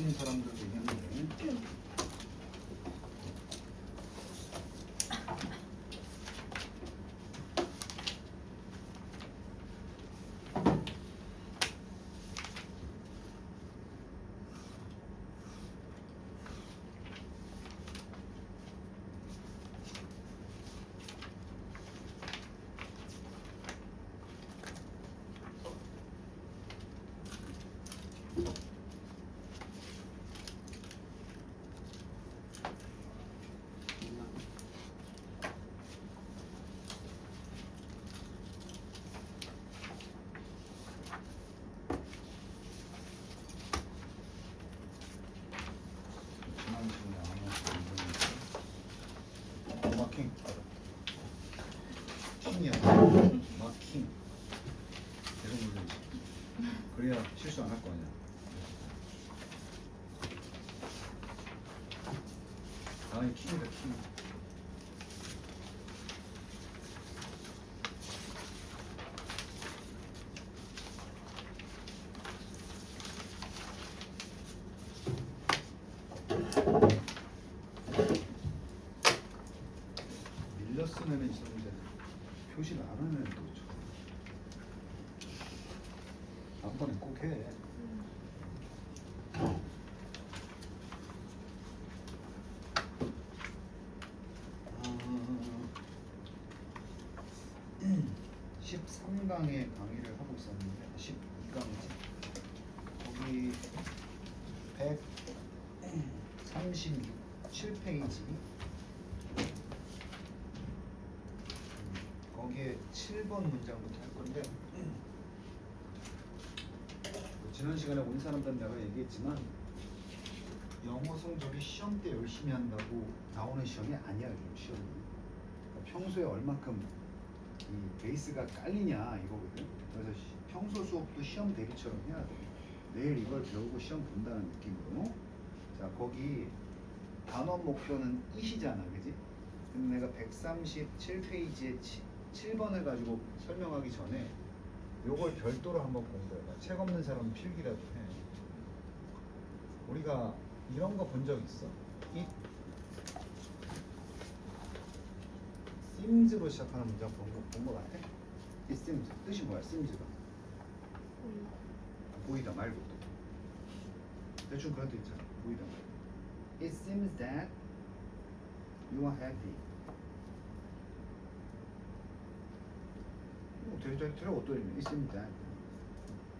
아는 사람들도 있는데 마킹 킹이야. 마킹 계속 눌러야지. 그래야 실수 안 할 거 아니야. 아이 킹이다 킹. 밀려 쓰는 애 있었는데 표시를 안 하는 애도 있죠. 다음번에 꼭 해. 아, 13강의 강의를 하고 있었는데 12강이지. 거기 137페이지 거기에 7번 문장부터 할 건데 지난 시간에 온 사람들은 내가 얘기했지만 영어 성적이 시험 때 열심히 한다고 나오는 시험이 아니야. 요즘 시험이. 그러니까 평소에 얼마큼 이 베이스가 깔리냐 이거거든. 그래서 평소 수업도 시험 대비처럼 해야 돼. 내일 이걸 배우고 시험 본다는 느낌으로. 자, 거기 단원 목표는 it이잖아, 그지? 근데 내가 137페이지에 7번을 가지고 설명하기 전에 요걸 별도로 한번 공부해봐. 책 없는 사람은 필기라도 해. 우리가 이런 거 본 적 있어? it semes로 시작하는 문장 본 거 같아? it seems 뜻이 뭐야? semes가 보이다 말고 또 대충 그런 뜻 있잖아. 보이다 말고. It seems that you are happy. 대략 어떤 의미? It seems that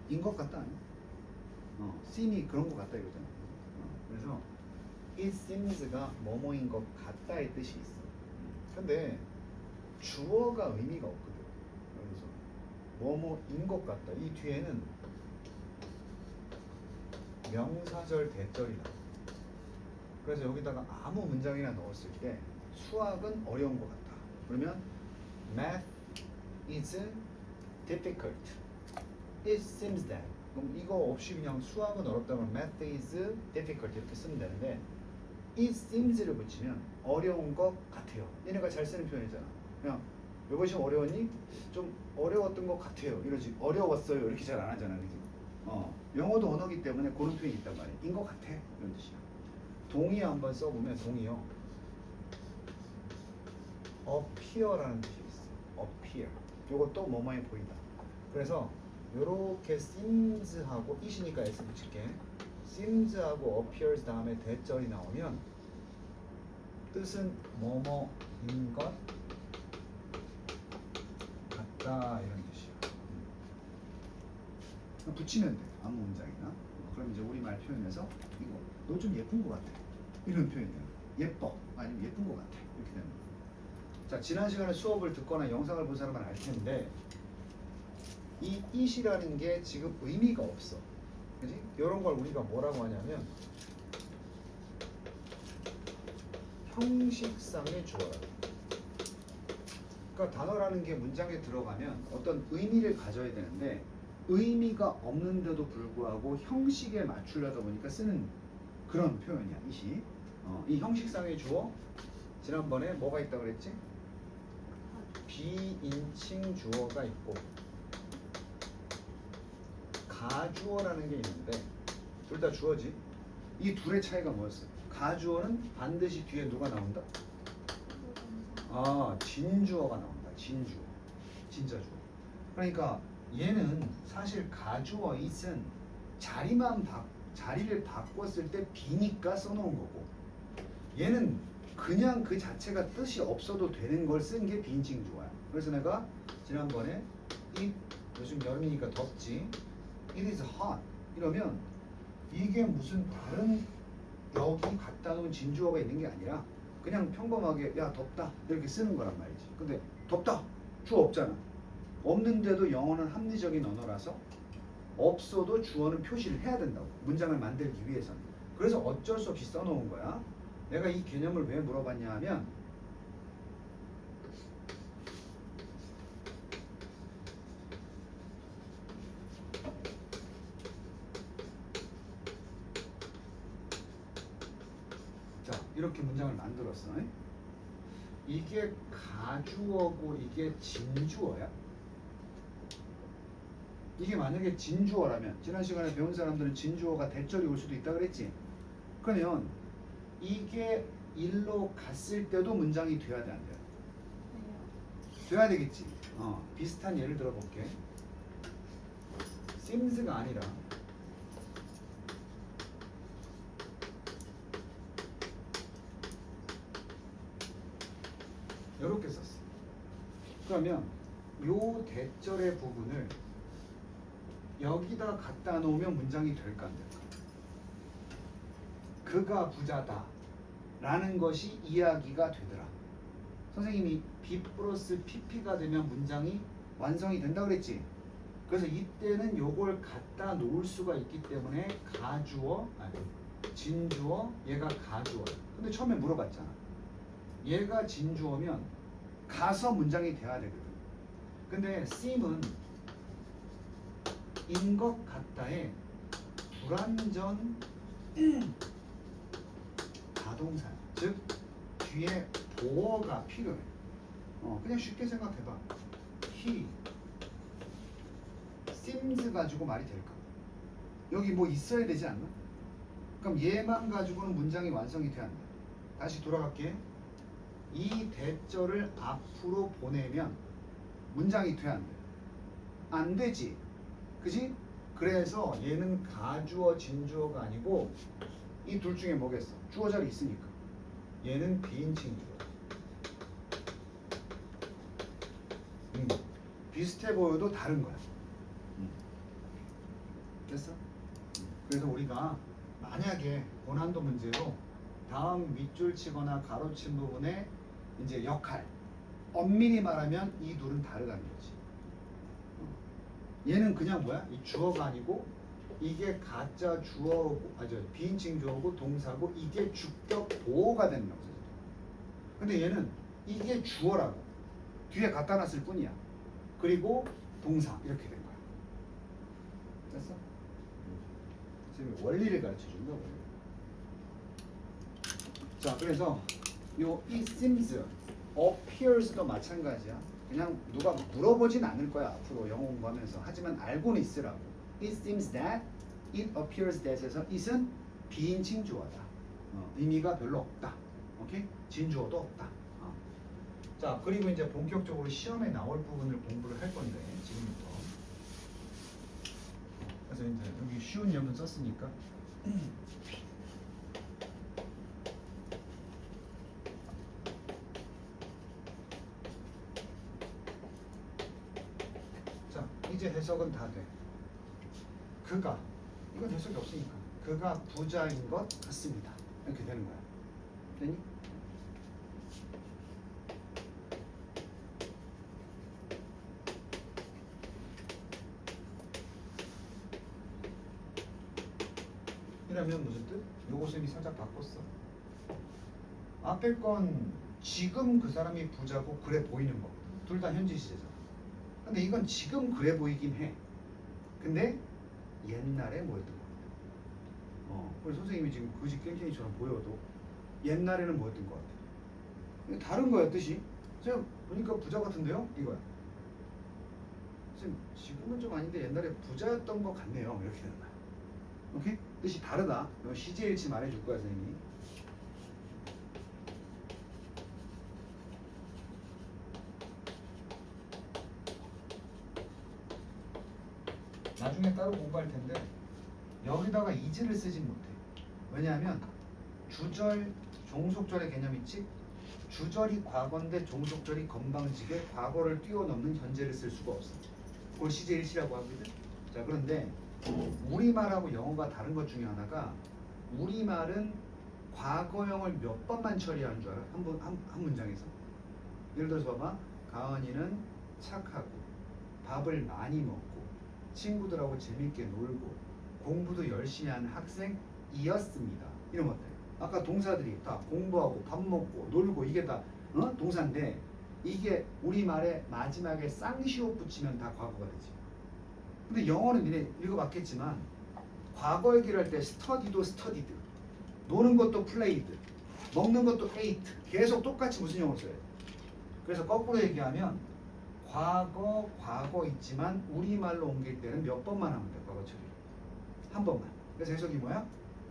인 것 같다. seem이 그런 것 같다 이거잖아. 그래서 it seems가 뭐뭐인 것 같다의 뜻이 있어. 근데 주어가 의미가 없거든. 그래서 뭐뭐인 것 같다. 이 뒤에는 명사절 대절이 나와. 그래서 여기다가 아무 문장이나 넣었을 때 수학은 어려운 것 같다. 그러면 math is difficult. It seems that. 그럼 이거 없이 그냥 수학은 어렵다면 math is difficult 이렇게 쓰면 되는데 it seems를 붙이면 어려운 것 같아요. 얘네가 잘 쓰는 표현이잖아. 그냥 이것이 어려웠니? 좀 어려웠던 것 같아요. 이러지. 어려웠어요. 이렇게 잘 안 하잖아. 그지? 영어도 언어기 때문에 그런 표현이 있단 말이야. 인 것 같아. 이런 뜻이야. 동의 한번 써보면 동의요. appear라는 뜻이 있어. appear. 요것도 뭐뭐해 보이다. 그래서 요렇게 seems하고 it이니까 s 붙일게. seems하고 appears 다음에 대절이 나오면 뜻은 뭐뭐인 것 같다 이런 뜻이야. 붙이면 돼. 아무 문장이나. 그럼 이제 우리말 표현에서 이거 너 좀 예쁜 것 같아. 이런 표현이야. 예뻐. 아니면 예쁜 것 같아. 이렇게 되는 거야. 자, 지난 시간에 수업을 듣거나 영상을 본 사람은 알 텐데 이 it이라는 게 지금 의미가 없어. 그지? 이런 걸 우리가 뭐라고 하냐면 형식상의 주어라고. 그러니까 단어라는 게 문장에 들어가면 어떤 의미를 가져야 되는데 의미가 없는데도 불구하고 형식에 맞추려다 보니까 쓰는 그런 표현이야. it이. 이 형식상의 주어 지난번에 뭐가 있다고 그랬지? 비인칭 주어가 있고 가주어라는 게 있는데 둘 다 주어지. 이 둘의 차이가 뭐였어? 가주어는 반드시 뒤에 누가 나온다? 진주어가 나온다. 진주어. 진짜주어. 그러니까 얘는 사실 가주어 it은 자리를 바꿨을 때 B니까 써놓은 거고, 얘는 그냥 그 자체가 뜻이 없어도 되는 걸 쓴 게 비인칭 주어야. 그래서 내가 지난번에 요즘 여름이니까 덥지, it is hot 이러면 이게 무슨 다른 여기 갖다 놓은 진주어가 있는 게 아니라 그냥 평범하게 야 덥다 이렇게 쓰는 거란 말이지. 근데 덥다 주어 없잖아. 없는데도 영어는 합리적인 언어라서 없어도 주어는 표시를 해야 된다고, 문장을 만들기 위해서는. 그래서 어쩔 수 없이 써놓은 거야. 내가 이 개념을 왜 물어봤냐 하면 자 이렇게 문장을 만들었어. 이게 가주어고 이게 진주어야. 이게 만약에 진주어라면, 지난 시간에 배운 사람들은 진주어가 대절이 올 수도 있다 그랬지. 그러면 이게 일로 갔을 때도 문장이 돼야 돼, 안 돼요? 돼야 되겠지. 비슷한 예를 들어볼게. seems가 아니라 이렇게 썼어. 그러면 요 대절의 부분을 여기다 갖다 놓으면 문장이 될까 안 될까? 그가 부자다 라는 것이 이야기가 되더라. 선생님이 B 플러스 PP가 되면 문장이 완성이 된다 그랬지. 그래서 이때는 요걸 갖다 놓을 수가 있기 때문에 진주어, 얘가 가주어. 근데 처음에 물어봤잖아. 얘가 진주어면 가서 문장이 돼야 되거든. 근데 seem은 인 것 같다에 불완전 가동사, 즉 뒤에 보어가 필요해. 그냥 쉽게 생각해봐. he seems 가지고 말이 될까? 여기 뭐 있어야 되지 않나? 그럼 얘만 가지고는 문장이 완성이 돼야 한다. 다시 돌아갈게. 이 대절을 앞으로 보내면 문장이 돼야 한다. 안 되지. 그지? 그래서 얘는 가주어 진주어가 아니고 이 둘 중에 뭐겠어? 주어 자리 있으니까 얘는 비인칭 주어. 비슷해 보여도 다른 거야. 됐어? 그래서 우리가 만약에 고난도 문제로 다음 밑줄 치거나 가로친 부분에 이제 역할, 엄밀히 말하면 이 둘은 다르다는 거지. 얘는 그냥 뭐야? 이 주어가 아니고 이게 가짜 주어고, 비인칭 주어고 동사고 이게 주격 보호가 되는 명사죠. 근데 얘는 이게 주어라고 뒤에 갖다 놨을 뿐이야. 그리고 동사 이렇게 된 거야. 됐어? 지금 원리를 가르쳐 준다, 원리. 자, 그래서 요 it seems, appears도 마찬가지야. 그냥 누가 물어보진 않을 거야 앞으로 영어 공부하면서. 하지만 알고는 있으라고. It seems that, it appears that에서 it은 비인칭 주어다. 의미가 별로 없다. 오케이? 진주어도 없다. 자, 그리고 이제 본격적으로 시험에 나올 부분을 공부를 할 건데 지금부터. 그래서 이제 여기 쉬운 예문 썼으니까. 이제 해석은 다 돼. 그가, 이건 해석이 없으니까 그가 부자인 것 같습니다. 이렇게 되는 거야. 되니? 이러면 무슨 뜻? 요거 쌤이 살짝 바꿨어. 앞에 건 지금 그 사람이 부자고 그래 보이는 거거든. 둘 다 현재 시제잖아. 근데 이건 지금 그래 보이긴 해. 근데 옛날에 뭐였던 거야? 우리 선생님이 지금 그지 깽깽이처럼 보여도 옛날에는 뭐였던 것 같아? 다른 거야 뜻이. 제가 보니까 부자 같은데요? 이거야. 지금 지금은 좀 아닌데 옛날에 부자였던 것 같네요. 이렇게 되는 거야. 오케이? 뜻이 다르다. 이거 시제일치 말해줄 거야 선생님이. 나중에 따로 공부할 텐데 여기다가 is를 쓰진 못해. 왜냐하면 주절, 종속절의 개념 있지? 주절이 과거인데 종속절이 건방지게 과거를 뛰어넘는 현재를 쓸 수가 없어. 그걸 시제일치라고 하거든. 자, 그런데 우리말하고 영어가 다른 것 중에 하나가 우리말은 과거형을 몇 번만 처리하는 줄 알아? 한 문장에서. 예를 들어서 봐봐. 가은이는 착하고 밥을 많이 먹고 친구들하고 재밌게 놀고 공부도 열심히 하는 학생이었습니다. 이런 것들. 아까 동사들이 다 공부하고 밥 먹고 놀고 이게 다 동사인데 이게 우리말에 마지막에 쌍시옷 붙이면 다 과거가 되지. 근데 영어는 니네 읽어봤겠지만 과거 얘기를 할 때 스터디도 스터디드, 노는 것도 플레이드, 먹는 것도 에이트, 계속 똑같이 무슨 영어를 써요. 그래서 거꾸로 얘기하면 과거 있지만 우리말로 옮길 때는 몇 번만 하면 돼. 과거 처리 한 번만. 그래서 해석이 뭐야?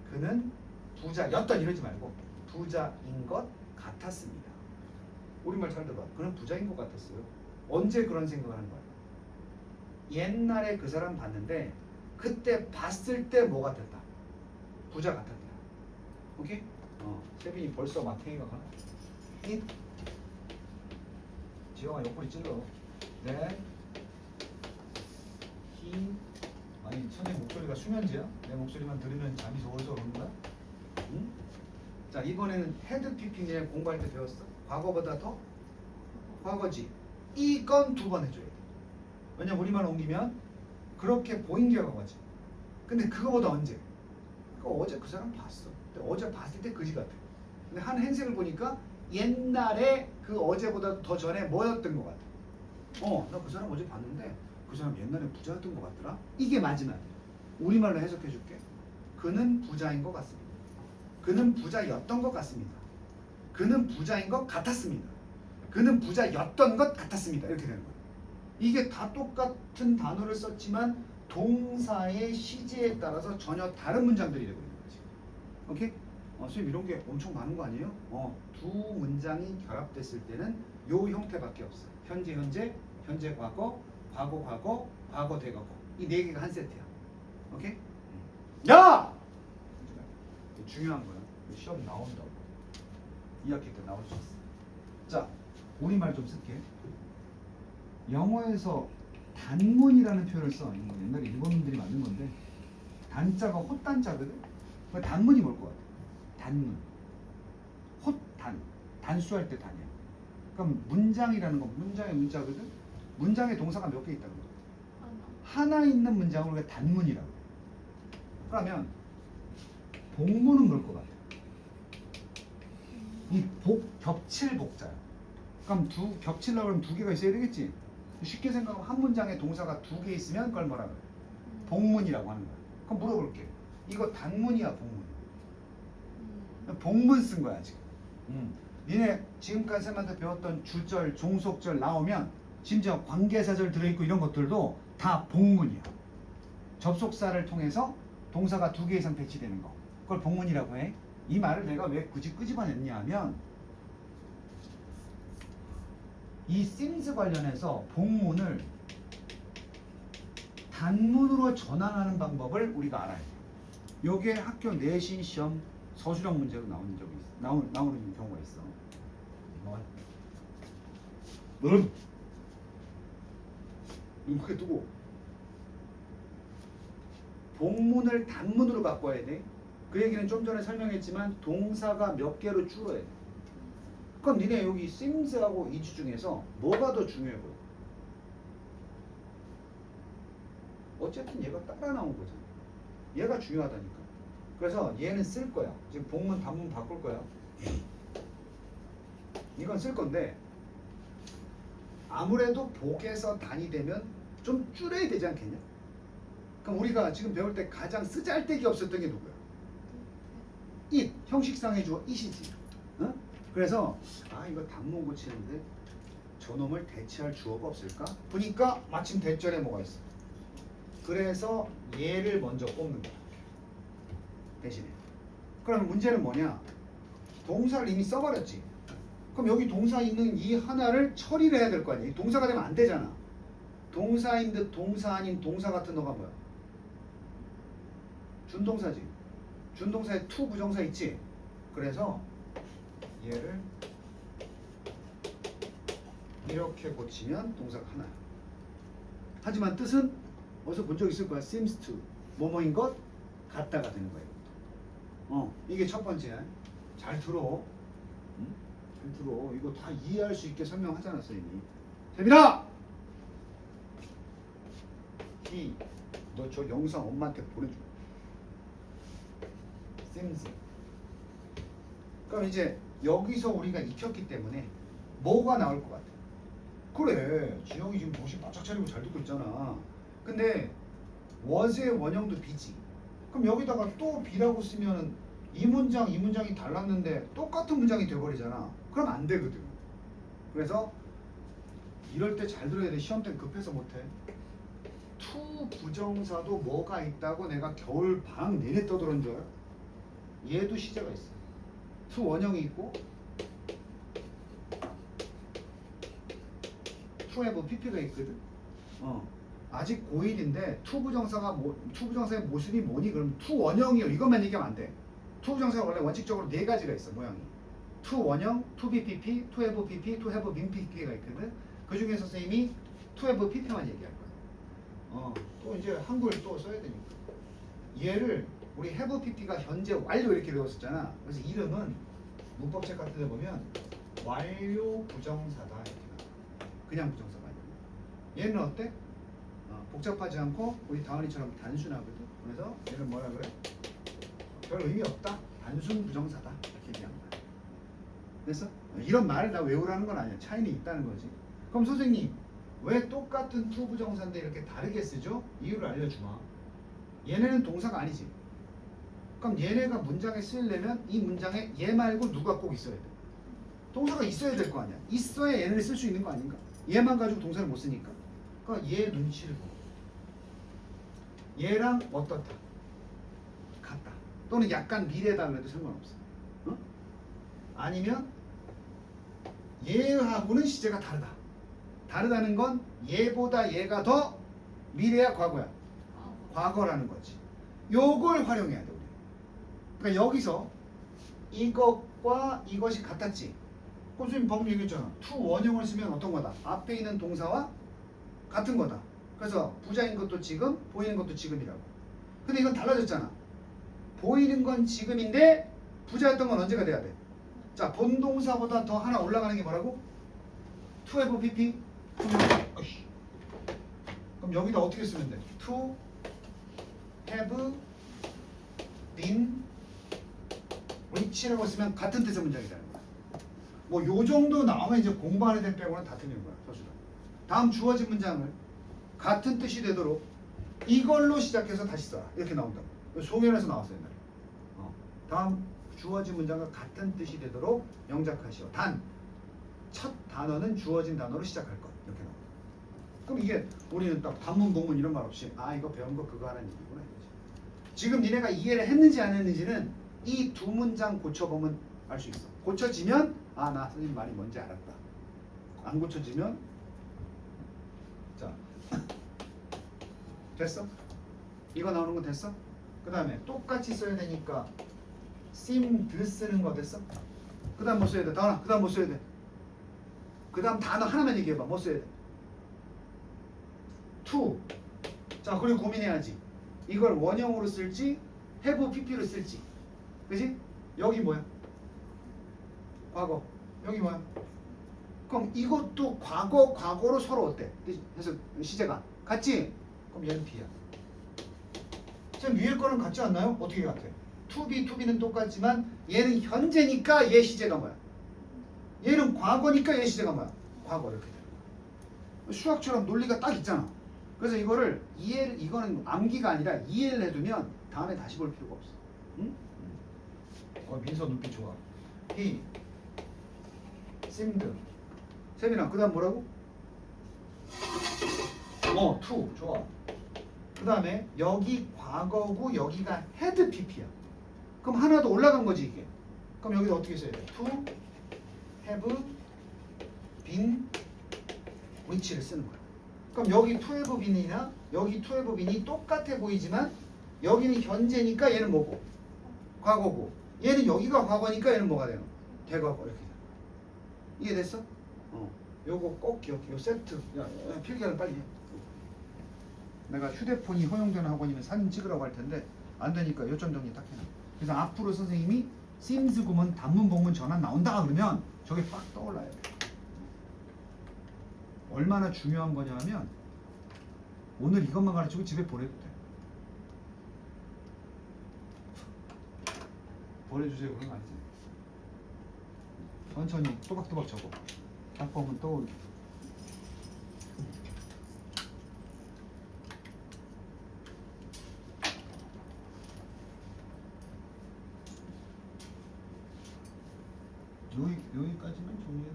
그는 부자였던 이러지 말고 부자인 것 같았습니다. 우리말 잘 들어봐. 그는 부자인 것 같았어요. 언제 그런 생각을 하는 거야? 옛날에 그 사람 봤는데 그때 봤을 때 뭐 같았다? 부자 같았다. 오케이? 세빈이 벌써 마탱이가 가나? 잇 지영아 옆구리 찔러. 네. 히. 아니 선생님 목소리가 수면제야? 내 목소리만 들으면 잠이 서워서 그런 거야? 응? 자, 이번에는 헤드 피핑에 공부할 때 배웠어. 과거보다 더 과거지. 이건 두 번 해줘야 돼. 왜냐면 우리말 옮기면 그렇게 보인 게 과거지. 근데 그거보다 언제? 그러니까 어제 그 사람 봤어. 근데 어제 봤을 때 그지 같아. 근데 한 행색을 보니까 옛날에 그 어제보다 더 전에 뭐였던 것 같아. 나 그 사람 어제 봤는데 그 사람 옛날에 부자였던 것 같더라. 이게 마지막이야. 우리말로 해석해 줄게. 그는 부자인 것 같습니다. 그는 부자였던 것 같습니다. 그는 부자인 것 같았습니다. 그는 부자였던 것 같았습니다. 이렇게 되는 거야. 이게 다 똑같은 단어를 썼지만 동사의 시제에 따라서 전혀 다른 문장들이 되고 있는 거지. 오케이? 선생님 이런 게 엄청 많은 거 아니에요? 두 문장이 결합됐을 때는 요 형태밖에 없어. 현재 과거, 과거 대과거. 이 네 개가 한 세트야. 오케이? 야! 중요한 거야. 시험 나온다고. 2학기 때 나올 수 있어. 자, 우리말 좀 쓸게. 영어에서 단문이라는 표현을 써. 옛날에 일본인들이 만든 건데 단자가 헛단자거든. 단문이 뭘 것 같아? 단문. 헛단. 단수할 때 단이야. 그럼 문장이라는 건 문장의 문자거든. 문장의 동사가 몇 개 있다고? 하나 있는 문장을 우리가 단문이라고 해. 그러면 복문은 뭘 것 같아? 이 겹칠 복자야. 그럼 겹치려고 하면 두 개가 있어야 되겠지? 쉽게 생각하면 한 문장에 동사가 두 개 있으면 그걸 뭐라 그래? 복문이라고 하는 거야. 그럼 물어볼게. 이거 단문이야, 복문? 복문 쓴 거야, 지금. 니네 지금까지 쌤한테 배웠던 주절, 종속절 나오면 심지어 관계사절 들어있고 이런 것들도 다 복문이야. 접속사를 통해서 동사가 두 개 이상 배치되는 거. 그걸 복문이라고 해. 이 말을 내가 왜 굳이 끄집어냈냐 하면 이 sims 관련해서 복문을 단문으로 전환하는 방법을 우리가 알아야 돼. 요게 학교 내신 시험 서술형 문제로 나오는 경우가 있어. 너는 눈 크게 뜨고 복문을 단문으로 바꿔야 돼. 그 얘기는 좀 전에 설명했지만 동사가 몇 개로 줄어야 돼. 그럼 니네 여기 sims하고 is 중에서 뭐가 더 중요해 보여? 어쨌든 얘가 따라 나온 거잖아. 얘가 중요하다니까. 그래서 얘는 쓸 거야. 지금 복문 단문 바꿀 거야. 이건 쓸 건데 아무래도 복에서 단이 되면 좀 줄여야 되지 않겠냐? 그럼 우리가 지금 배울 때 가장 쓰잘데기 없었던 게 누구야? it, 형식상의 주어 it이지. 어? 그래서 이거 단문 고치는데 저놈을 대체할 주어가 없을까? 보니까 마침 대절에 뭐가 있어. 그래서 얘를 먼저 뽑는 거야. 대신에. 그러면 문제는 뭐냐? 동사를 이미 써버렸지. 그럼 여기 동사 있는 이 하나를 처리를 해야 될 거 아니야. 동사가 되면 안 되잖아. 동사인 듯 동사 아닌 동사 같은 너가 뭐야? 준동사지. 준동사에 to 부정사 있지. 그래서 얘를 이렇게 고치면 동사가 하나야. 하지만 뜻은 어디서 본 적 있을 거야. seems to 뭐뭐인 것 같다가 되는 거예요. 이게 첫 번째야. 잘 들어. 응? 잘 들어. 이거 다 이해할 수 있게 설명하잖아, 선생님이. 세빈아! 너 저 영상 엄마한테 보내줘. seems. 그럼 이제 여기서 우리가 익혔기 때문에 뭐가 나올 것 같아? 그래, 지영이 지금 정신 바짝 차리고 잘 듣고 있잖아. 근데 was의 원형도 B지. 그럼 여기다가 또 B라고 쓰면은 이 문장이 달랐는데 똑같은 문장이 돼버리잖아. 그럼 안 되거든. 그래서 이럴 때 잘 들어야 돼. 시험 때는 급해서 못해. to 부정사도 뭐가 있다고 내가 겨울 방학 내내 떠들은 줄 알아? 얘도 시제가 있어. to 원형이 있고 to have pp가 있거든. 아직 고1인데 to 부정사의 모습이 뭐니? 그럼 to 원형이요. 이것만 얘기하면 안 돼. to 부정사가 원래 원칙적으로 네 가지가 있어. 모양이. to 원형, to be pp, to have pp, to have been pp가 있거든. 그 중에서 선생님이 to have pp만 얘기할 거야. 또 이제 한글 또 써야 되니까. 얘를 우리 have pp가 현재 완료 이렇게 배웠었잖아. 그래서 이름은 문법책 같은 데 보면 완료 부정사다 이렇게 나와. 그냥 부정사가 아니고. 얘는 어때? 복잡하지 않고 우리 다은이처럼 단순하거든. 그래서 얘는 뭐라 그래? 별 의미 없다. 단순 부정사다. 이렇게 얘기한 거야. 됐어? 이런 말을 다 외우라는 건 아니야. 차이는 있다는 거지. 그럼 선생님 왜 똑같은 to 부정사인데 이렇게 다르게 쓰죠? 이유를 알려주마. 얘네는 동사가 아니지. 그럼 얘네가 문장에 쓰려면 이 문장에 얘 말고 누가 꼭 있어야 돼. 동사가 있어야 될 거 아니야. 있어야 얘네를 쓸 수 있는 거 아닌가? 얘만 가지고 동사를 못 쓰니까. 그러니까 얘 눈치를 보고 얘랑 어떻다? 같다. 또는 약간 미래다 그래도 상관없어. 아니면 얘하고는 시제가 다르다. 다르다는 건 얘보다 얘가 더 미래야 과거야? 과거라는 거지. 요걸 활용해야 돼 우리. 그러니까 여기서 이것과 이것이 같았지. 선생님 방금 얘기했잖아. to 원형을 쓰면 어떤 거다? 앞에 있는 동사와 같은 거다. 그래서 부자인 것도 지금, 보이는 것도 지금이라고. 근데 이건 달라졌잖아. 보이는 건 지금인데 부자였던 건 언제가 돼야 돼? 자, 본동사보다 더 하나 올라가는 게 뭐라고? to have pp. 그럼 여기다 어떻게 쓰면 돼? to have been rich라고 쓰면 같은 뜻의 문장이라는 거야. 뭐 요 정도 나오면 이제 공부하는 데 빼고는 다 틀리는 거야. 서술은. 다음 주어진 문장을 같은 뜻이 되도록 이걸로 시작해서 다시 써라. 이렇게 나온다고. 소견에서 나왔어요. 옛날에. 다음 주어진 문장과 같은 뜻이 되도록 영작하시오. 단 첫 단어는 주어진 단어로 시작할 것. 이렇게 나옵니다. 그럼 이게 우리는 딱 단문, 복문 이런 말 없이 이거 배운 거 그거 하는 얘기구나 이거지. 지금 니네가 이해를 했는지 안 했는지는 이 두 문장 고쳐보면 알 수 있어. 고쳐지면 나 선생님 말이 뭔지 알았다. 안 고쳐지면 자 됐어? 이거 나오는 거 됐어? 그 다음에 똑같이 써야 되니까 seemed 쓰는 거 됐어? 그 다음 뭐 써야 돼? 다은아 그 다음 뭐 써야 돼? 그 다음 단어 하나만 얘기해봐. 뭐 써야 돼? to. 자 그리고 고민해야지. 이걸 원형으로 쓸지 have pp로 쓸지. 그지? 여기 뭐야? 과거. 여기 뭐야? 그럼 이것도 과거로 서로 어때? 그래서 시제가 같지? 그럼 얘는 B야. 지금 위에 거랑 같지 않나요? 어떻게 같아? to be는 똑같지만 얘는 현재니까 얘 시제가 뭐야? 얘는 과거니까 얘 시제가 뭐야? 과거 이렇게 되는 거야. 수학처럼 논리가 딱 있잖아. 그래서 이거를 이거는 암기가 아니라 이해를 해두면 다음에 다시 볼 필요가 없어. 응? 민서 눈빛 좋아. he seemed. 세빈아 그 다음 뭐라고? to 좋아. 그 다음에 여기 과거고 여기가 had pp야. 그럼 하나 더 올라간 거지 이게. 그럼 여기다 어떻게 써야 돼? To have been which를 쓰는 거야. 그럼 여기 to have been이나 여기 to have been이 똑같아 보이지만 여기는 현재니까 얘는 뭐고? 과거고. 얘는 여기가 과거니까 얘는 뭐가 돼요? 대과거 이렇게. 이해됐어? 요거 꼭 기억해. 요 세트. 야, 필기하는 빨리 해. 내가 휴대폰이 허용되는 학원이면 사진 찍으라고 할 텐데 안 되니까 요점 정리 딱 해놔. 그래서 앞으로 선생님이 seems 구문 단문 복문 전환 나온다 그러면 저게 빡 떠올라야 돼. 얼마나 중요한 거냐면 오늘 이것만 가르치고 집에 보내도 돼. 보내주세요 그런 거 아니지. 천천히 또박또박 적어. 딱 보면 떠오르게. 여기까지만 정리해.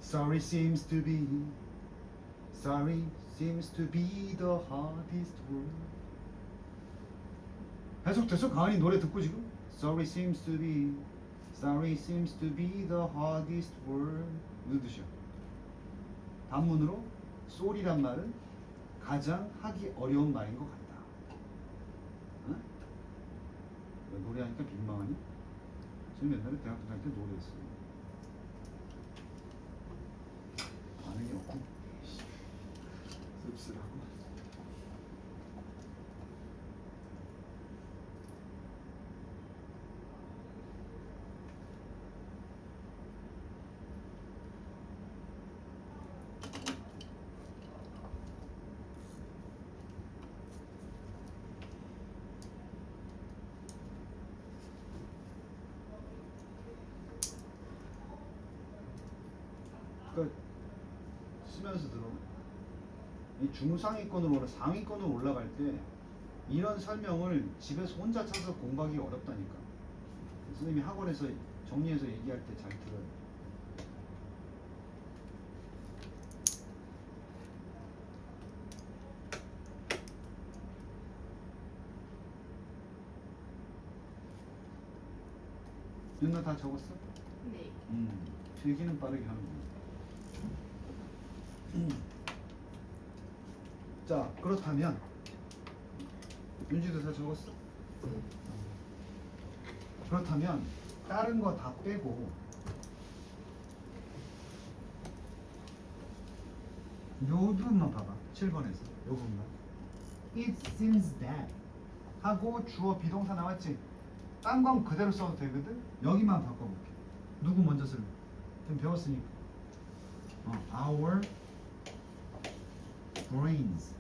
Sorry seems to be the hardest word. 해석됐어? 가은이 노래 듣고 지금? Sorry seems to be the hardest word. 무슨 뜻이야? 단문으로 sorry란 말은 가장 하기 어려운 말인 것 같다. 응? 왜 노래하니까 민망하니? 지금 옛날에 대학교 다닐 때 노래했어. 반응이 없고 씁쓸하고. 쓰면서 들어. 이 중상위권으로 상위권으로 올라갈 때 이런 설명을 집에서 혼자 찾아서 공부하기 어렵다니까. 선생님이 학원에서 정리해서 얘기할 때 잘 들어요. 윤나 다 적었어? 네. 필기는 빠르게 하는 거야. 자, 그렇다면 윤지도 다 적었어? 그렇다면 다른 거 다 빼고 요 부분만 봐봐. 7번에서 요 부분만. It seems that 하고 주어 비동사 나왔지? 딴 건 그대로 써도 되거든? 여기만 바꿔볼게. 누구 먼저 쓸래? 좀 배웠으니까. Our brains.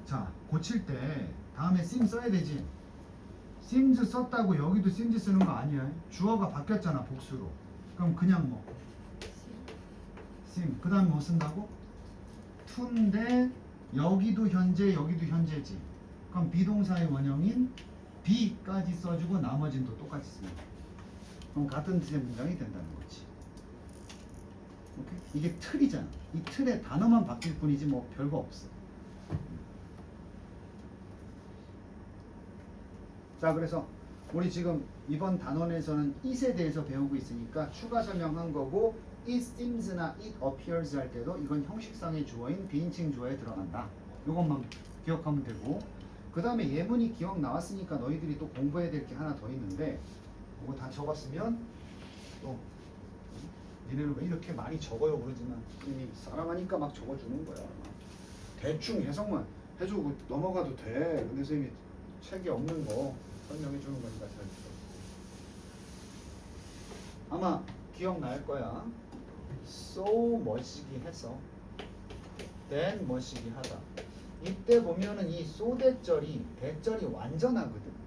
자, 고칠 때 다음에 seem 써야 되지. seems 썼다고 여기도 seems 쓰는 거 아니야. 주어가 바뀌었잖아, 복수로. 그럼 그냥 뭐 seem. 그 다음에 뭐 쓴다고? to인데 여기도 현재, 여기도 현재지. 그럼 비동사의 원형인 be까지 써주고 나머지는 또 똑같이 씁니다. 그럼 같은 뜻의 문장이 된다는 거지. 오케이? 이게 틀이잖아. 이 틀에 단어만 바뀔 뿐이지 뭐 별거 없어. 자, 그래서 우리 지금 이번 단원에서는 it에 대해서 배우고 있으니까 추가 설명한 거고, it seems나 it appears 할 때도 이건 형식상의 주어인 비인칭 주어에 들어간다. 이것만 기억하면 되고, 그 다음에 예문이 기억 나왔으니까 너희들이 또 공부해야 될 게 하나 더 있는데, 이거 다 적었으면 또 니네는 왜 이렇게 많이 적어요 그러지만 이 사람 하니까 막 적어주는 거야. 막 대충 해석만 해주고 넘어가도 돼. 근데 선생님이 책에 없는 거 설명해 주는 거니까 잘 들어. 아마 기억날 거야. so 뭐시기 해서 then 뭐시기 하다. 이때 보면은 이 so 대절이 완전하거든.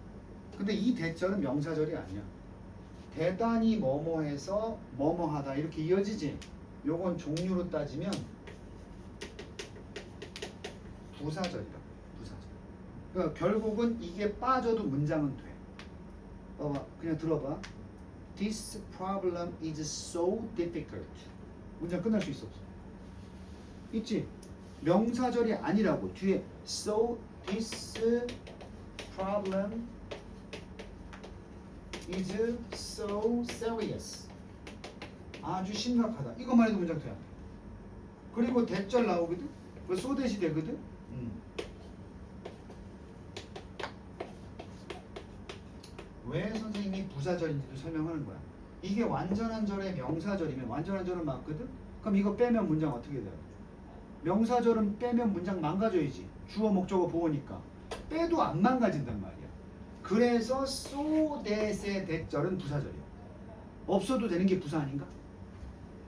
근데 이 대절은 명사절이 아니야. 대단히 뭐뭐해서 뭐뭐하다 이렇게 이어지지. 요건 종류로 따지면 부사절이다. 부사절. 그러니까 결국은 이게 빠져도 문장은 돼. 봐봐, 그냥 들어봐. This problem is so difficult. 문장 끝날 수 있어 없어? 있지. 명사절이 아니라고 뒤에 so this problem is so serious. 아주 심각하다. 이것만 해도 문장 돼야 돼. 그리고 대절 나오거든. 그 so 대시 되거든. 왜 선생님이 부사절인지도 설명하는 거야. 이게 완전한 절의 명사절이면 완전한 절은 맞거든. 그럼 이거 빼면 문장 어떻게 돼요? 명사절은 빼면 문장 망가져야지. 주어 목적어 보호니까. 빼도 안 망가진단 말이야. 그래서 so that의 대절은 부사절이야. 없어도 되는 게 부사 아닌가?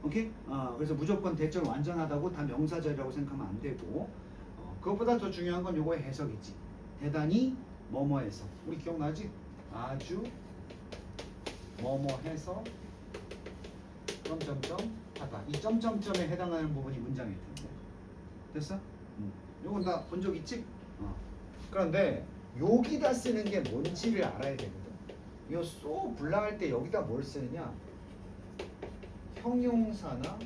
오케이? 그래서 무조건 대절 완전하다고 다 명사절이라고 생각하면 안 되고 그것보다 더 중요한 건 요거의 해석이지. 대단히 뭐뭐해서. 우리 기억나지? 아주 뭐뭐해서 점점점 하다. 이 점점점에 해당하는 부분이 문장일 텐데. 됐어? 요건 다 본 적 있지? 그런데 여기다 쓰는 게 뭔지를 알아야 되거든. 요 so 불나할 때 여기다 뭘 쓰느냐? 형용사나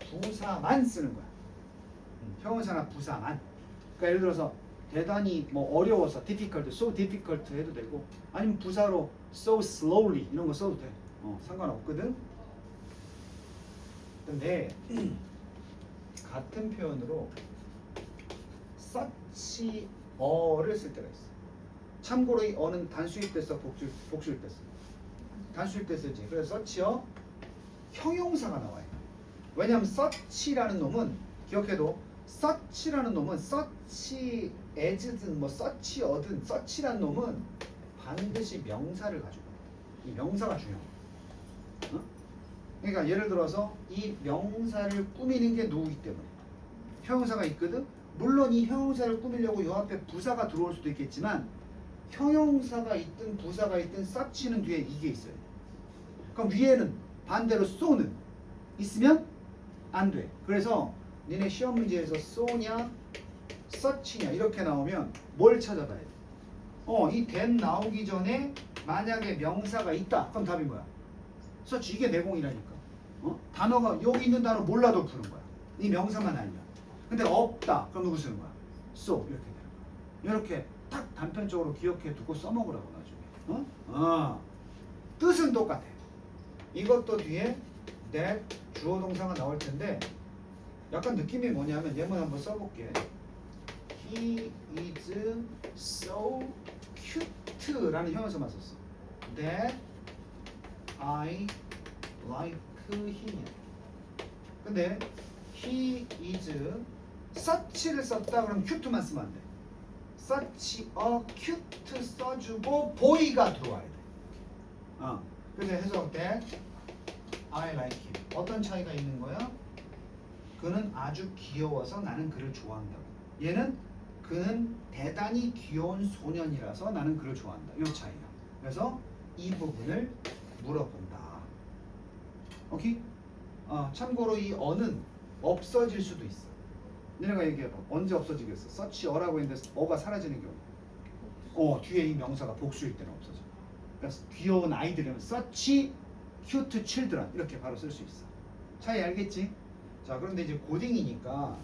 부사만 쓰는 거야. 형용사나 부사만. 그러니까 예를 들어서 대단히 뭐 어려워서 difficult, so difficult 해도 되고 아니면 부사로 so slowly 이런 거 써도 돼. 상관없거든. 근데 같은 표현으로 such a를 쓸 때가 있어. 참고로 이 어는 단수일 때 써, 복수일 때 써. 단수일 때 쓰지. 그래서 such여 형용사가 나와요. 왜냐하면 such라는 놈은 기억해도 such라는 놈은 such as든 뭐 such 어든 such라는 놈은 반드시 명사를 가지고 이 명사가 중요해. 그러니까 예를 들어서 이 명사를 꾸미는 게 누구기 때문에 형용사가 있거든. 물론 이 형용사를 꾸미려고 요 앞에 부사가 들어올 수도 있겠지만 형용사가 있든 부사가 있든 such는 뒤에 이게 있어요. 그럼 위에는 반대로 so는 있으면 안 돼. 그래서 니네 시험 문제에서 so냐 such냐 이렇게 나오면 뭘 찾아봐야 돼? 이 then 나오기 전에 만약에 명사가 있다. 그럼 답이 뭐야? such 이게 내공이라니까. 단어가 여기 있는 단어 몰라도 푸는 거야. 이 명사만 알면. 근데 없다. 그럼 누구 쓰는 거야? so 이렇게 되는 거야. 이렇게 딱 단편적으로 기억해 두고 써먹으라고 나중에. 뜻은 똑같아. 이것도 뒤에 that 주어 동사가 나올 텐데 약간 느낌이 뭐냐면 얘만 한번 써볼게. He is so cute라는 형용사만 썼어. That I like him. 근데 he is such를 썼다 그러면 cute만 쓰면 안 돼. such a cute 써주고 boy가 들어와야 돼. 그래서 해석 때 I like him. 어떤 차이가 있는 거야? 그는 아주 귀여워서 나는 그를 좋아한다고. 얘는 그는 대단히 귀여운 소년이라서 나는 그를 좋아한다. 이 차이야. 그래서 이 부분을 물어본다. 오케이? 참고로 이 어는 없어질 수도 있어. 너네가 얘기해봐. 언제 없어지겠어? such 어라고 했는데 어가 사라지는 경우. 뒤에 이 명사가 복수일 때는 없어져. 그러니까 귀여운 아이들이면 such cute children 이렇게 바로 쓸 수 있어. 차이 알겠지? 자, 그런데 이제 고딩이니까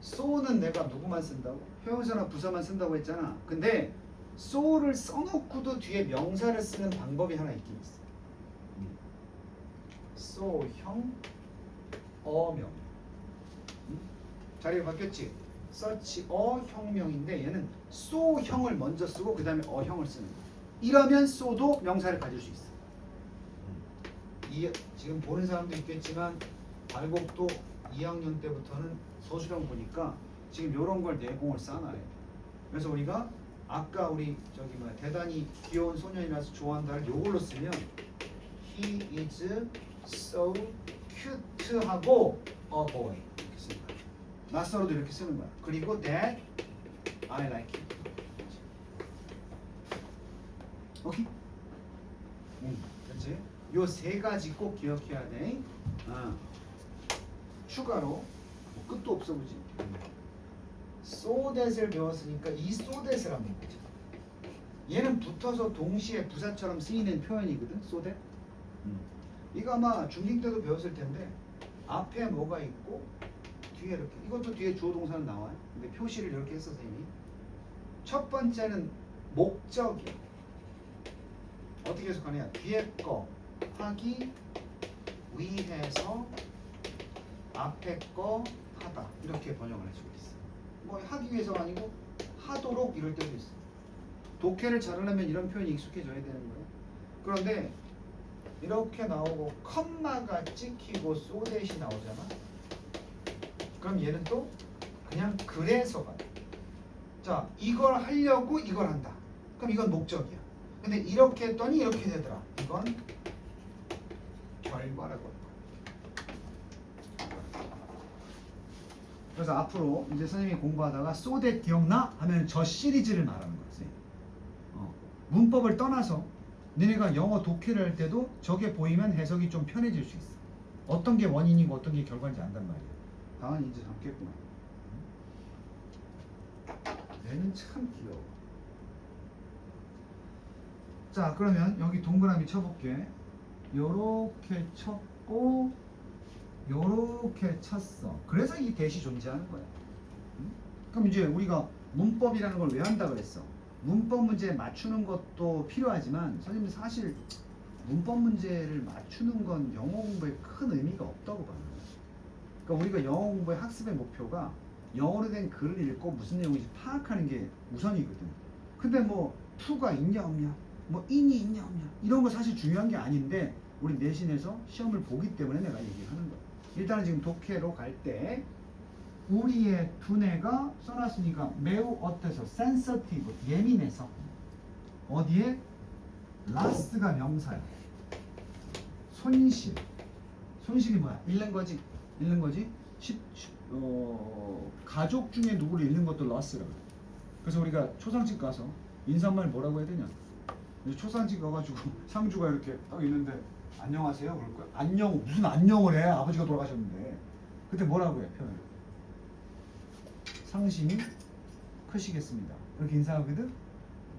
so는 내가 누구만 쓴다고? 형용사나 부사만 쓴다고 했잖아. 근데 so를 써놓고도 뒤에 명사를 쓰는 방법이 하나 있긴 있어. so 형, 어명. 자리가 바뀌었지? such a 혁명인데 얘는 so 형을 먼저 쓰고 그 다음에 어형을 쓰는 거야. 이러면 so도 명사를 가질 수 있어. 이 지금 보는 사람도 있겠지만 발곡도 2학년 때부터는 서술형 보니까 지금 이런 걸 내공을 쌓아놔요. 그래서 우리가 아까 우리 저기 뭐야 대단히 귀여운 소년이라서 좋아한다를 요걸로 쓰면 he is so cute 하고 a boy 이렇게 쓰는 거야. 낯설어도 이렇게 쓰는 거야. 그리고 that I like him. 오케이? 그렇지? 요 세 가지 꼭 기억해야 돼. 추가로 뭐 끝도 없어 보지. so that을 배웠으니까 이 so that을 한번 보자. 얘는 붙어서 동시에 부사처럼 쓰이는 표현이거든. so that. 이거 아마 중딩 때도 배웠을 텐데 앞에 뭐가 있고 뒤에 이렇게 이것도 뒤에 주어 동사는 나와요. 근데 표시를 이렇게 했어서 이미 첫 번째는 목적이야. 어떻게 해석하냐? 뒤에 거 하기 위해서 앞에 거 하다 이렇게 번역을 할 수가 있어. 뭐 하기 위해서가 아니고 하도록 이럴 때도 있어. 독해를 잘하려면 이런 표현이 익숙해져야 되는 거예요. 그런데 이렇게 나오고 컴마가 찍히고 소댓이 나오잖아. 그럼 얘는 또 그냥 그래서가 돼. 자, 이걸 하려고 이걸 한다. 그럼 이건 목적이야. 근데 이렇게 했더니 이렇게 되더라. 이건 결과라고 할 거야. 그래서 앞으로 이제 선생님이 공부하다가 so that 기억나? 하면 저 시리즈를 말하는 거야. 문법을 떠나서 너네가 영어 독해를 할 때도 저게 보이면 해석이 좀 편해질 수 있어. 어떤 게 원인이고 어떤 게 결과인지 안단 말이야. 당연히 이제 잡겠구나. 얘는 참 귀여워. 자, 그러면 여기 동그라미 쳐볼게. 요렇게 쳤고 요렇게 쳤어. 그래서 이 대시 존재하는 거야. 그럼 이제 우리가 문법이라는 걸 왜 한다 그랬어? 문법 문제 맞추는 것도 필요하지만 선생님 사실 문법 문제를 맞추는 건 영어 공부에 큰 의미가 없다고 봐요. 그러니까 우리가 영어 공부의 학습의 목표가 영어로 된 글을 읽고 무슨 내용인지 파악하는 게 우선이거든. 근데 뭐 to가 있냐 없냐, 뭐 in이 있냐 없냐 이런 거 사실 중요한 게 아닌데 우리 내신에서 시험을 보기 때문에 내가 얘기하는 거야. 일단은 지금 독해로 갈 때 우리의 두뇌가 써놨으니까 매우 어때서 sensitive 예민해서 어디에 lost가 명사야. 손실이 뭐야? 잃는 거지. 가족 중에 누구를 잃는 것도 lost라고 그래. 그래서 우리가 초상집 가서 인사말 뭐라고 해야 되냐? 초상집 가가지고 상주가 이렇게 딱 있는데 안녕하세요 그럴 거야. 안녕 무슨 안녕을 해? 아버지가 돌아가셨는데. 그때 뭐라고 해 표현? 상심이 크시겠습니다. 이렇게 인사하거든.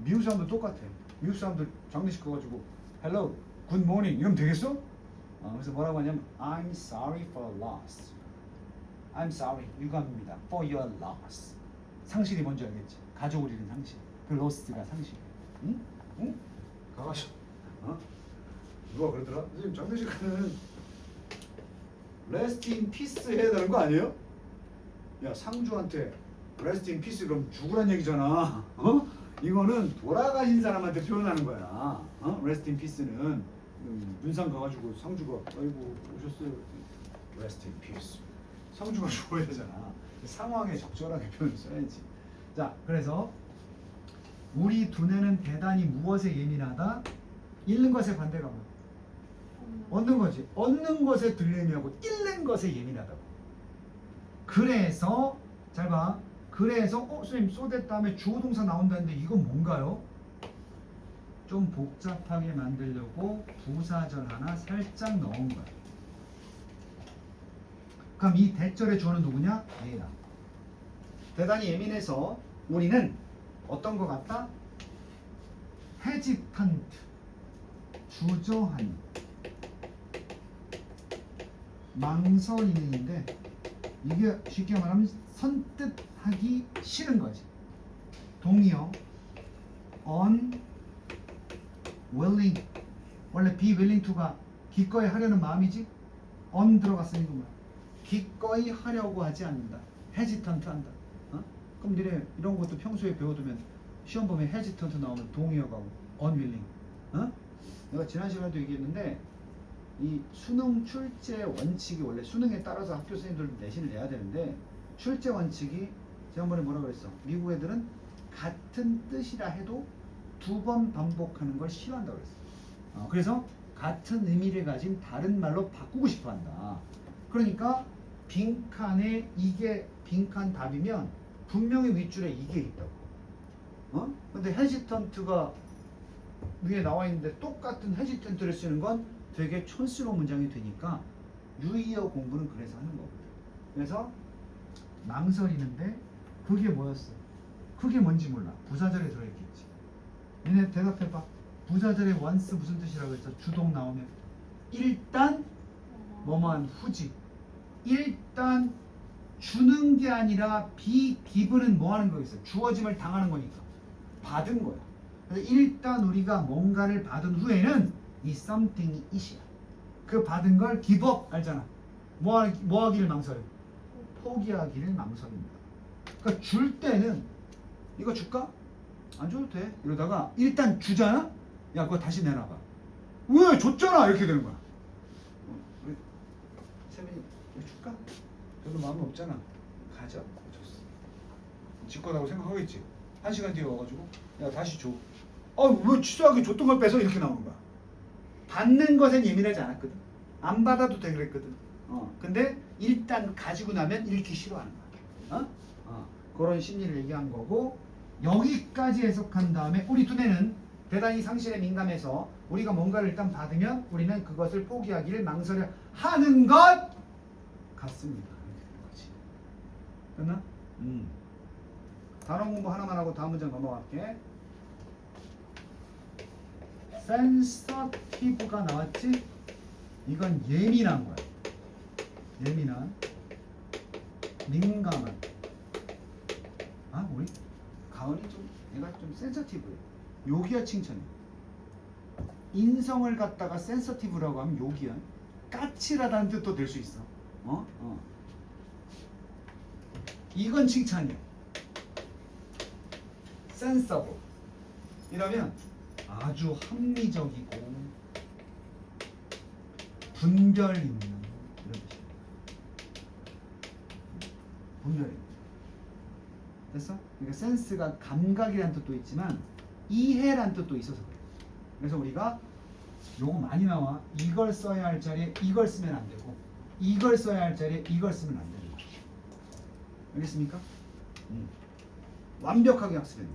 미국 사람도 똑같아. 미국 사람들 장례식 가가지고 hello, good morning 이러면 되겠어? 그래서 뭐라고 하냐면 I'm sorry for loss. I'm sorry 유감입니다 for your loss. 상실이 뭔지 알겠지? 가족을 잃은 상실. 그 loss가 상실. 응? 가가지고 누가 그러더라? 선생님 장례식 가면 rest in peace 해야 되는 거 아니에요? 야 상주한테 rest in peace 그럼 죽으란 얘기잖아. 이거는 돌아가신 사람한테 표현하는 거야. rest in peace는 문상 가가지고 상주가 아이고 오셨어요. rest in peace. 상주가 죽어야 되잖아. 상황에 적절하게 표현을 써야지. 자, 그래서 우리 두뇌는 대단히 무엇에 예민하다? 잃는 것의 반대가 뭐야? 얻는 거지. 얻는 것에 들림이하고 잃는 것에 예민하다고. 그래서 잘 봐. 그래서 선생님 쏘댔 다음에 주어 동사 나온다는데 이건 뭔가요? 좀 복잡하게 만들려고 부사절 하나 살짝 넣은 거야. 그럼 이 대절의 주어는 누구냐? 얘야. 대단히 예민해서 우리는 어떤 것 같다? hesitant, 주저한, 망설이는데 이게 쉽게 말하면 선뜻하기 싫은 거지. 동의어 unwilling, 원래 be willing to가 기꺼이 하려는 마음이지. on 들어갔으니까 뭐야? 기꺼이 하려고 하지 않는다. hesitant 한다. 그럼 니네 이런 것도 평소에 배워두면 시험 보면 hesitant 나오면 동의어가 unwilling. 어? 내가 지난 시간에도 얘기했는데 이 수능 출제 원칙이 원래 수능에 따라서 학교 선생님들 내신을 내야 되는데 출제 원칙이 지난번에 뭐라 그랬어? 미국 애들은 같은 뜻이라 해도 2번 반복하는 걸 싫어한다고 그랬어. 그래서 같은 의미를 가진 다른 말로 바꾸고 싶어 한다. 그러니까 빈칸에 이게 빈칸 답이면 분명히 윗줄에 이게 있다고. 근데 헤지턴트가 위에 나와 있는데 똑같은 헤지턴트를 쓰는 건 되게 촌스러운 문장이 되니까 유의어 공부는 그래서 하는 거거든. 그래서 망설이는데 그게 뭐였어? 그게 뭔지 몰라. 부사절에 들어있겠지. 얘네 대답해봐. 부사절에 once 무슨 뜻이라고 했어? 주동 나오면 일단 뭐뭐한 후지. 일단 주는 게 아니라 be given은 뭐 하는 거겠어? 주어짐을 당하는 거니까 받은 거야. 그래서 일단 우리가 뭔가를 받은 후에는 이 something이 it이야. 그 받은 걸 give up 알잖아. 뭐 하기를 망설여? 포기하기를 망설입니다. 그러니까 줄 때는 이거 줄까? 안 줘도 돼. 이러다가 일단 주잖아? 야 그거 다시 내놔봐. 왜? 줬잖아. 이렇게 되는 거야. 세민이 이거 줄까? 별로 마음 없잖아. 가져. 줬어. 지 거라고 생각하겠지. 1시간 뒤에 와가지고 야 다시 줘. 왜 치사하게 줬던 걸 빼서 이렇게 나오는 거야. 받는 것엔 예민하지 않았거든. 안 받아도 돼 그랬거든. 근데 일단 가지고 나면 잃기 싫어하는 거야. 그런 심리를 얘기한 거고 여기까지 해석한 다음에 우리 두뇌는 대단히 상실에 민감해서 우리가 뭔가를 일단 받으면 우리는 그것을 포기하기를 망설여 하는 것 같습니다. 됐나? 단어 공부 하나만 하고 다음 문장 넘어갈게. sensitive가 나왔지? 이건 예민한 거야. 예민한, 민감한. 우리 가은이 좀 얘가 좀 센서티브해. 욕이야 칭찬이야. 인성을 갖다가 센서티브라고 하면 욕이야. 까칠하다는 뜻도 될 수 있어. 이건 칭찬이야. sensible 이러면 아주 합리적이고 분별 있는 이런 뜻이야. 분별 있는. 됐어? 그러니까 센스가 감각이라는 뜻도 있지만 이해라는 뜻도 있어서 그래. 그래서 우리가 요거 많이 나와. 이걸 써야 할 자리에 이걸 쓰면 안 되고 이걸 써야 할 자리에 이걸 쓰면 안 되는 거야. 알겠습니까? 완벽하게 학습해야 돼.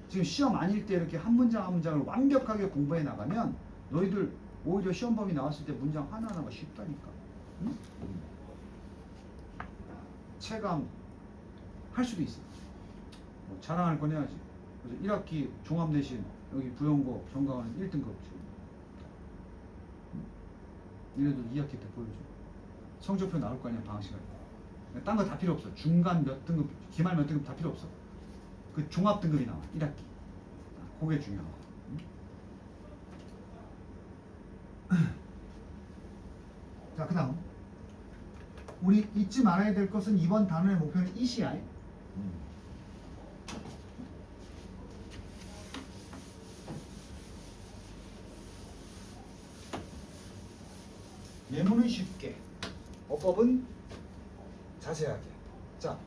지금 시험 아닐 때 이렇게 한 문장 한 문장을 완벽하게 공부해 나가면 너희들 오히려 시험 범위 나왔을 때 문장 하나하나가 쉽다니까. 응? 체감 할 수도 있어. 자랑할 건 해야지. 그래서 1학기 종합 내신 여기 부영고 정강은 1등급 지금. 얘네도 2학기 때 보여줘. 성적표 나올 거 아니야 방학 시간에. 딴 거 다 필요 없어. 중간 몇 등급, 기말 몇 등급 다 필요 없어. 그 종합 등급이 나와 1학기. 그게 중요한 거. 자, 그 다음 우리 잊지 말아야 될 것은 이번 단어의 목표는 이시야. 예문은 쉽게, 어법은 자세하게. 자,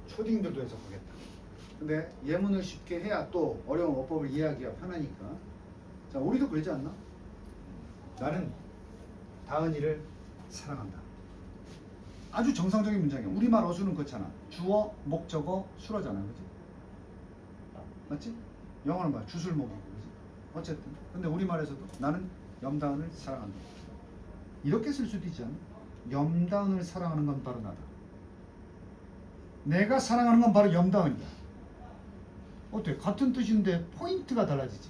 초딩들도 해석하겠다. 근데 예문을 쉽게 해야 또 어려운 어법을 이해하기가 편하니까. 자, 우리도 그러지 않나? 나는 다은이를 사랑한다. 아주 정상적인 문장이야. 우리말 어수는 그렇잖아. 주어, 목적어, 수어잖아. 그지? 맞지? 영어는 봐. 주술목이고. 그지? 어쨌든. 근데 우리말에서도 나는 염다은을 사랑한다. 이렇게 쓸 수도 있지 않아? 염다은을 사랑하는 건 바로 나다. 내가 사랑하는 건 바로 염다은이다. 어때? 같은 뜻인데 포인트가 달라지지.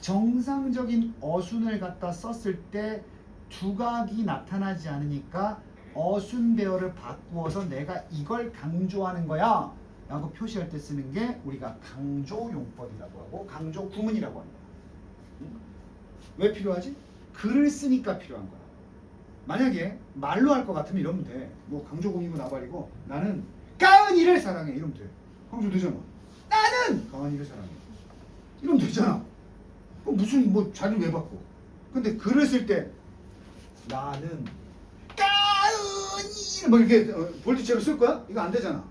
정상적인 어순을 갖다 썼을 때 두각이 나타나지 않으니까 어순 배열을 바꾸어서 내가 이걸 강조하는 거야 라고 표시할 때 쓰는 게 우리가 강조용법이라고 하고 강조 구문이라고 합니다. 왜 필요하지? 글을 쓰니까 필요한 거야. 만약에 말로 할 것 같으면 이러면 돼. 뭐 강조구문이고 나발이고 나는 가은이를 사랑해 이러면 돼. 강조 되잖아. 나는 가은이를 사랑해 이러면 되잖아. 그럼 무슨 뭐 자리를 왜 바꿔? 근데 글을 쓸 때 나는 가은이를 뭐 이렇게 볼트체로 쓸 거야? 이거 안 되잖아.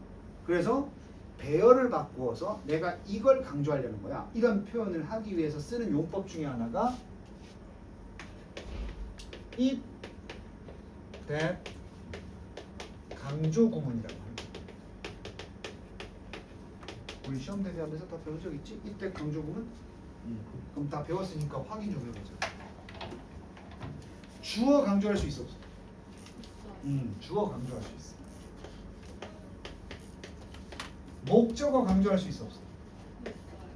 그래서 배열을 바꾸어서 내가 이걸 강조하려는 거야. 이런 표현을 하기 위해서 쓰는 용법 중에 하나가 if that 강조 구문이라고 합니다. 우리 시험 대비하면서 다 배운 적 있지? 이때 강조 구문? 그럼 다 배웠으니까 확인 좀 해보자. 주어 강조할 수 있어 없어? 주어 강조할 수 있어. 목적어 강조할 수 있어 없어?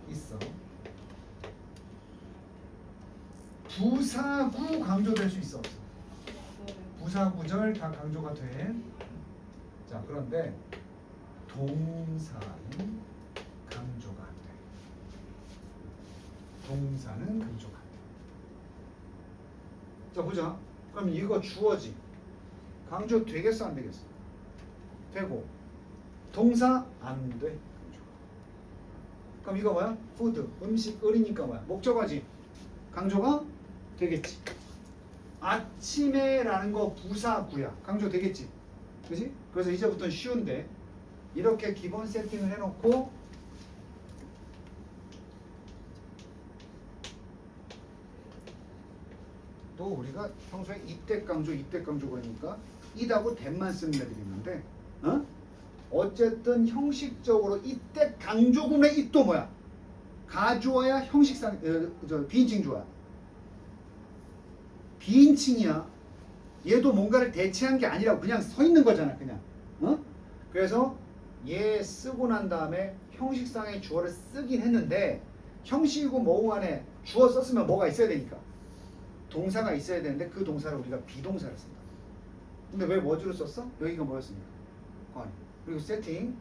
있어. 부사구 강조될 수 있어 없어? 부사구절 다 강조가 돼. 자, 그런데 동사는 강조가 안 돼. 동사는 강조가 안 돼. 자, 보자. 그럼 이거 주어지. 강조 되겠어 안 되겠어? 되고. 동사 안 돼. 그럼 이거 뭐야? 푸드, 음식, 을이니까 뭐야? 목적어지. 강조가 되겠지. 아침에라는 거 부사구야. 강조 되겠지. 그지? 그래서 이제부터는 쉬운데 이렇게 기본 세팅을 해놓고 또 우리가 평소에 이때 강조 그러니까 it하고 that만 쓰는 애들이 있는데 어쨌든 형식적으로 이때 강조구문의 it도 뭐야? 가주어야 형식상 비인칭 주어야. 비인칭이야. 얘도 뭔가를 대체한 게 아니라고 그냥 서 있는 거잖아 그냥. 그래서 얘 쓰고 난 다음에 형식상의 주어를 쓰긴 했는데 형식이고 뭐고 간에 주어 썼으면 뭐가 있어야 되니까 동사가 있어야 되는데 그 동사를 우리가 비동사를 쓴다. 근데 왜 뭐주로 썼어? 여기가 뭐였습니까? 관. 그리고 세팅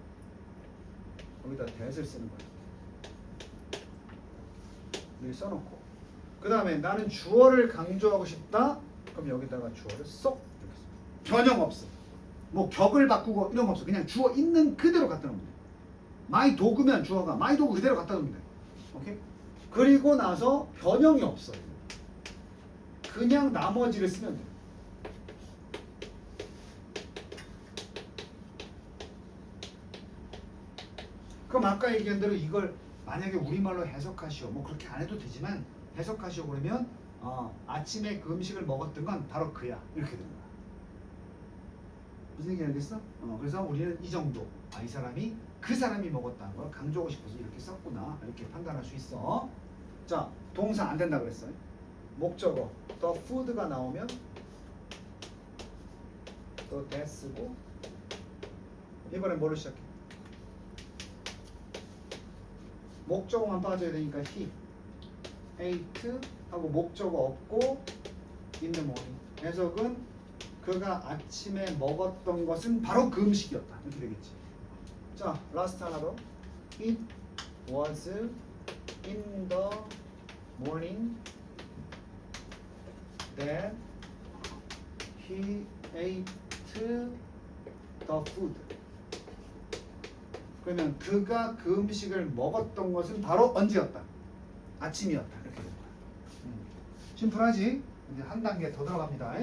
여기다 that을 쓰는 거야. 여기 써놓고 그 다음에 나는 주어를 강조하고 싶다. 그럼 여기다가 주어를 쏙 이렇게 써. 변형 없어. 뭐 격을 바꾸고 이런 거 없어. 그냥 주어 있는 그대로 갖다 놓으면 돼. 마이 도구면 주어가 마이 도구 그대로 갖다 놓으면 돼. 오케이? 그리고 나서 변형이 없어. 그냥 나머지를 쓰면 돼. 그럼 아까 얘기한 대로 이걸 만약에 우리말로 해석하시오. 뭐 그렇게 안 해도 되지만 해석하시오 그러면 아침에 그 음식을 먹었던 건 바로 그야. 이렇게 되는 거야. 무슨 얘기 알겠어? 그래서 우리는 이 정도. 이 사람이 그 사람이 먹었다는 걸 강조하고 싶어서 이렇게 썼구나. 이렇게 판단할 수 있어. 자, 동사 안 된다 그랬어요. 목적어 the food가 나오면 또 that 쓰고 이번엔 뭐를 시작해? 목적어만 빠져야 되니까 he ate 하고 목적어 없고 in the morning. 해석은 그가 아침에 먹었던 것은 바로 그 음식이었다. 이렇게 되겠지. 자, 라스트 하나 더. It was in the morning that he ate the food. 그러면 그가 그 음식을 먹었던 것은 바로 언제였다? 아침이었다. 이렇게 되는 거야. 심플하지? 이제 한 단계 더 들어갑니다.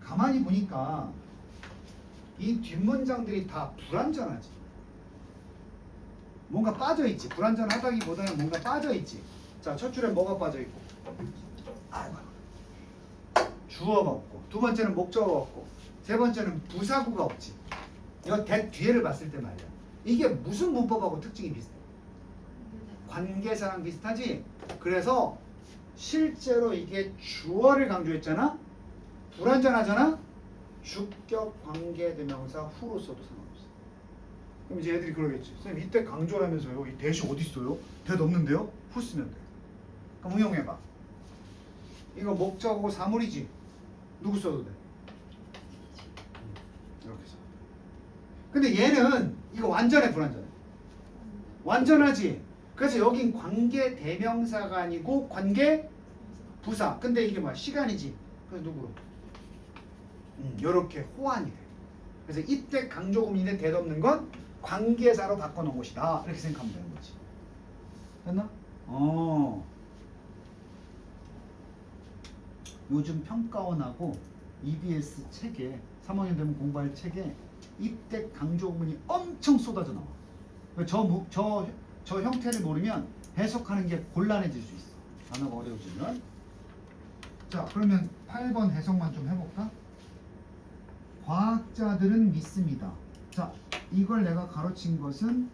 가만히 보니까 이 뒷문장들이 다 불완전하지. 뭔가 빠져있지. 불완전하다기보다는 뭔가 빠져있지. 자, 첫 줄에 뭐가 빠져있고 주어가 없고 두 번째는 목적어가 없고 세 번째는 부사구가 없지. 이거 that 뒤에를 봤을 때 말이야. 이게 무슨 문법하고 특징이 비슷해? 관계사랑 비슷하지? 그래서 실제로 이게 주어를 강조했잖아? 불완전하잖아? 주격 관계대명사 후로 써도 상관없어. 그럼 이제 애들이 그러겠지. 선생님 이때 강조라면서요. 이 대시 어디 있어요? that 없는데요? 후 쓰면 돼. 그럼 응용해봐. 이거 목적어고 사물이지? 누구 써도 돼? 이렇게 써. 근데 얘는 이거 완전해 불완전해? 완전하지. 그래서 여긴 관계 대명사가 아니고 관계 부사. 근데 이게 뭐야? 시간이지. 그래서 누구? 요렇게 호환이 돼. 그래서 이때 강조구문인데 대없는 건 관계사로 바꿔놓은 것이다. 이렇게 생각하면 되는 거지. 됐나? 요즘 평가원하고 EBS 책에 3학년 되면 공부할 책에 이때 강조구문이 엄청 쏟아져 나와. 저 형태를 모르면 해석하는 게 곤란해질 수 있어. 단어가 어려워지면. 자, 그러면 8번 해석만 좀 해볼까? 과학자들은 믿습니다. 자, 이걸 내가 가로친 것은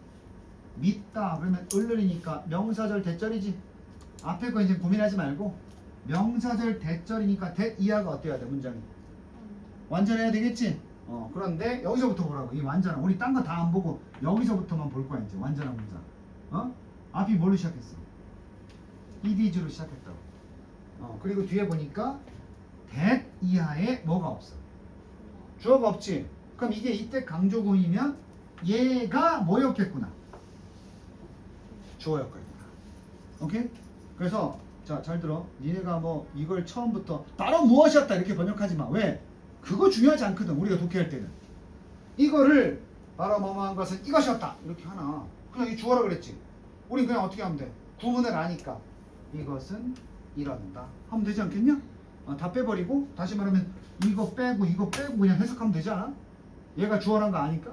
믿다 그러면 을르리니까 명사절 대절이지. 앞에 거 이제 고민하지 말고 명사절 대절이니까 대 이하가 어때야 돼? 문장이 완전해야 되겠지? 그런데 여기서부터 보라고. 이 완전한, 우리 딴 거 다 안 보고 여기서부터만 볼 거야. 이제 완전한 문장. 앞이 뭘로 시작했어? EDG로 시작했다고. 그리고 뒤에 보니까 that 이하에 뭐가 없어? 주어가 없지. 그럼 이게 이때 강조구문이면 얘가 뭐였겠구나? 주어 역할이구나. 오케이? 그래서 자, 잘 들어. 니네가 뭐 이걸 처음부터 바로 무엇이었다 이렇게 번역하지 마. 왜? 그거 중요하지 않거든. 우리가 독해할 때는. 이거를 바로 뭐뭐한 것은 이것이었다 이렇게 하나. 그냥 이 주어라 그랬지. 우린 그냥 어떻게 하면 돼? 구문을 아니까 이것은 이런다 하면 되지 않겠냐? 다 빼버리고 다시 말하면 이거 빼고 그냥 해석하면 되지 않아? 얘가 주어란 거 아니까?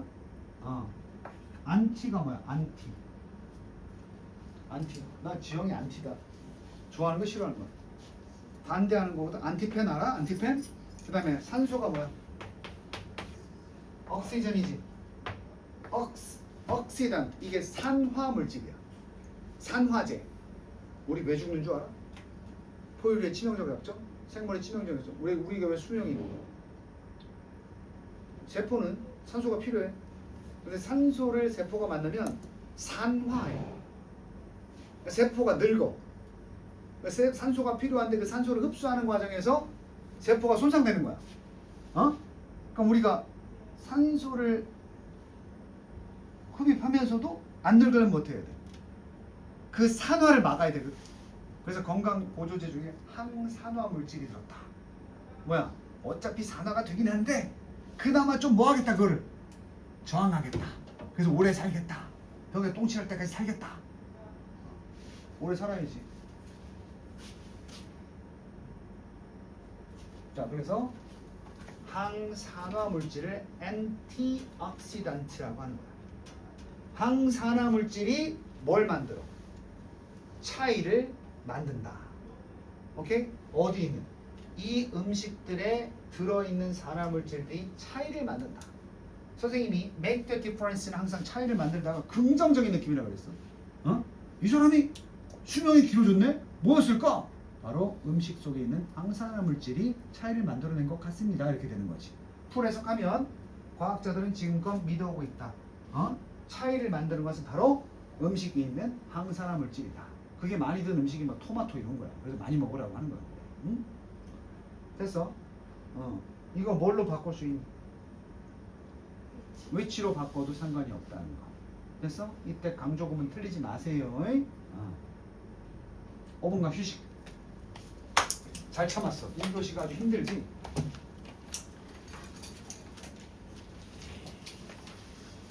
안티가 뭐야? 안티. 나 지영이 안티다. 좋아하는 거 싫어하는 거. 반대하는 거보다 안티펜 알아? 안티펜? 그 다음에 산소가 뭐야? 억시전이지. 억시단. 이게 산화 물질이야. 산화제. 우리 왜 죽는 줄 알아? 포유류의 치명적 약점? 생물의 치명적 약점. 우리가 왜 수명이 있는 거야? 세포는 산소가 필요해. 근데 산소를 세포가 만나면 산화해. 세포가 늙어. 산소가 필요한데 그 산소를 흡수하는 과정에서 세포가 손상되는 거야. 그럼 우리가 산소를 흡입하면서도 안 늙으려면 뭐 어떻게 해야 돼? 그 산화를 막아야 되거든. 그래서 건강 보조제 중에 항산화 물질이 들었다. 뭐야? 어차피 산화가 되긴 하는데 그나마 좀 뭐 하겠다, 그거를 저항하겠다. 그래서 오래 살겠다. 벽에 똥칠할 때까지 살겠다. 오래 살아야지. 자, 그래서 항산화 물질을 엔티옥시던트라고 하는 거야. 항산화 물질이 뭘 만들어? 차이를 만든다. 오케이? 어디 있는? 이 음식들에 들어있는 산화 물질들이 차이를 만든다. 선생님이 make the difference는 항상 차이를 만들다가 긍정적인 느낌이라고 그랬어. 이 사람이 수명이 길어졌네? 뭐였을까? 바로 음식 속에 있는 항산화 물질이 차이를 만들어낸 것 같습니다. 이렇게 되는 거지. 풀 해석하면 과학자들은 지금껏 믿어오고 있다. 차이를 만드는 것은 바로 음식에 있는 항산화 물질이다. 그게 많이 든 음식이 뭐 토마토 이런 거야. 그래서 많이 먹으라고 하는 거야. 응? 됐어? 이거 뭘로 바꿀 수 있니? which로 바꿔도 상관이 없다는 거. 됐어? 이때 강조구문 틀리지 마세요. 5분간 휴식. 잘 참았어. 1교시가 아주 힘들지?